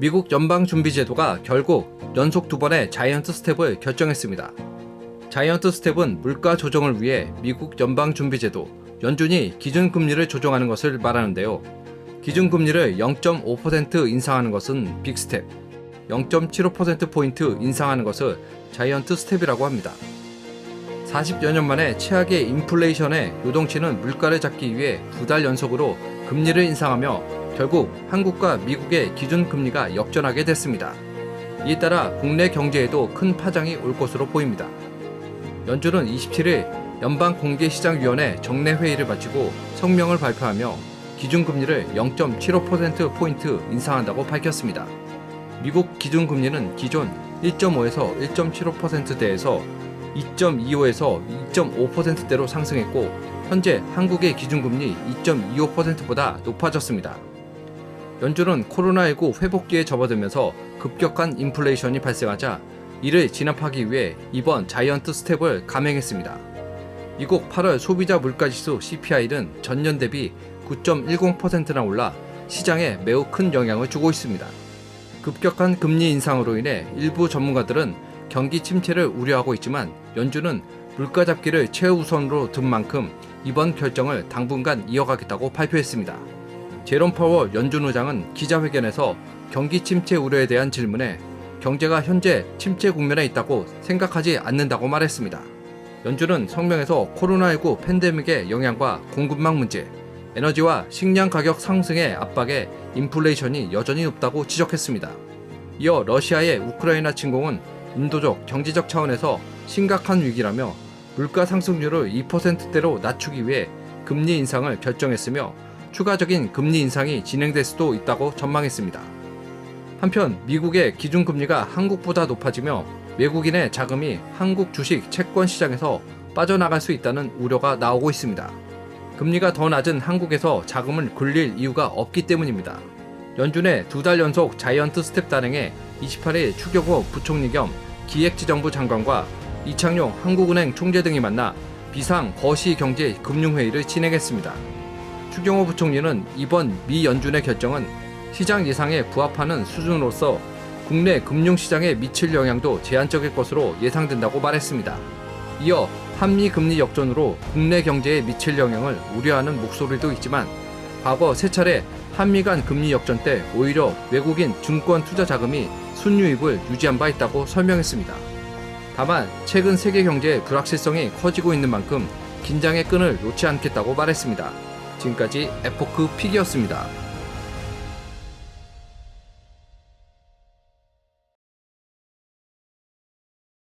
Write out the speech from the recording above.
미국 연방준비제도가 결국 연속 2번의 자이언트 스텝을 결정했습니다. 자이언트 스텝은 물가 조정을 위해 미국 연방준비제도, 연준이 기준금리를 조정하는 것을 말하는데요. 기준금리를 0.5% 인상하는 것은 빅스텝, 0.75%포인트 인상하는 것을 자이언트 스텝이라고 합니다. 40여 년 만에 최악의 인플레이션에 요동치는 물가를 잡기 위해 2달 연속으로 금리를 인상하며 결국 한국과 미국의 기준금리가 역전하게 됐습니다. 이에 따라 국내 경제에도 큰 파장이 올 것으로 보입니다. 연준은 27일 연방공개시장위원회 정례회의를 마치고 성명을 발표하며 기준금리를 0.75%포인트 인상한다고 밝혔습니다. 미국 기준금리는 기존 1.5에서 1.75%대에서 2.25에서 2.5%대로 상승했고 현재 한국의 기준금리 2.25%보다 높아졌습니다. 연준은 코로나19 회복기에 접어들면서 급격한 인플레이션이 발생하자 이를 진압하기 위해 이번 자이언트 스텝을 감행했습니다. 미국 8월 소비자 물가지수 CPI는 전년 대비 9.10%나 올라 시장에 매우 큰 영향을 주고 있습니다. 급격한 금리 인상으로 인해 일부 전문가들은 경기 침체를 우려하고 있지만 연준은 물가 잡기를 최우선으로 둔 만큼 이번 결정을 당분간 이어가겠다고 발표했습니다. 제롬 파월 연준 의장은 기자회견에서 경기 침체 우려에 대한 질문에 경제가 현재 침체 국면에 있다고 생각하지 않는다고 말했습니다. 연준은 성명에서 코로나19 팬데믹의 영향과 공급망 문제, 에너지와 식량 가격 상승의 압박에 인플레이션이 여전히 높다고 지적했습니다. 이어 러시아의 우크라이나 침공은 인도적, 경제적 차원에서 심각한 위기라며 물가 상승률을 2%대로 낮추기 위해 금리 인상을 결정했으며 추가적인 금리 인상이 진행될 수도 있다고 전망했습니다. 한편 미국의 기준금리가 한국보다 높아지며 외국인의 자금이 한국 주식 채권 시장에서 빠져나갈 수 있다는 우려가 나오고 있습니다. 금리가 더 낮은 한국에서 자금을 굴릴 이유가 없기 때문입니다. 연준의 2달 연속 자이언트 스텝 단행에 28일 추경호 부총리 겸 기획재정부 장관과 이창용 한국은행 총재 등이 만나 비상 거시경제 금융회의를 진행했습니다. 추경호 부총리는 이번 미 연준의 결정은 시장 예상에 부합하는 수준으로서 국내 금융시장에 미칠 영향도 제한적일 것으로 예상된다고 말했습니다. 이어 한미 금리 역전으로 국내 경제에 미칠 영향을 우려하는 목소리도 있지만 과거 3차례 한미 간 금리 역전 때 오히려 외국인 증권 투자 자금이 순유입을 유지한 바 있다고 설명했습니다. 다만 최근 세계 경제의 불확실성이 커지고 있는 만큼 긴장의 끈을 놓지 않겠다고 말했습니다. 지금까지 에포크 픽이었습니다.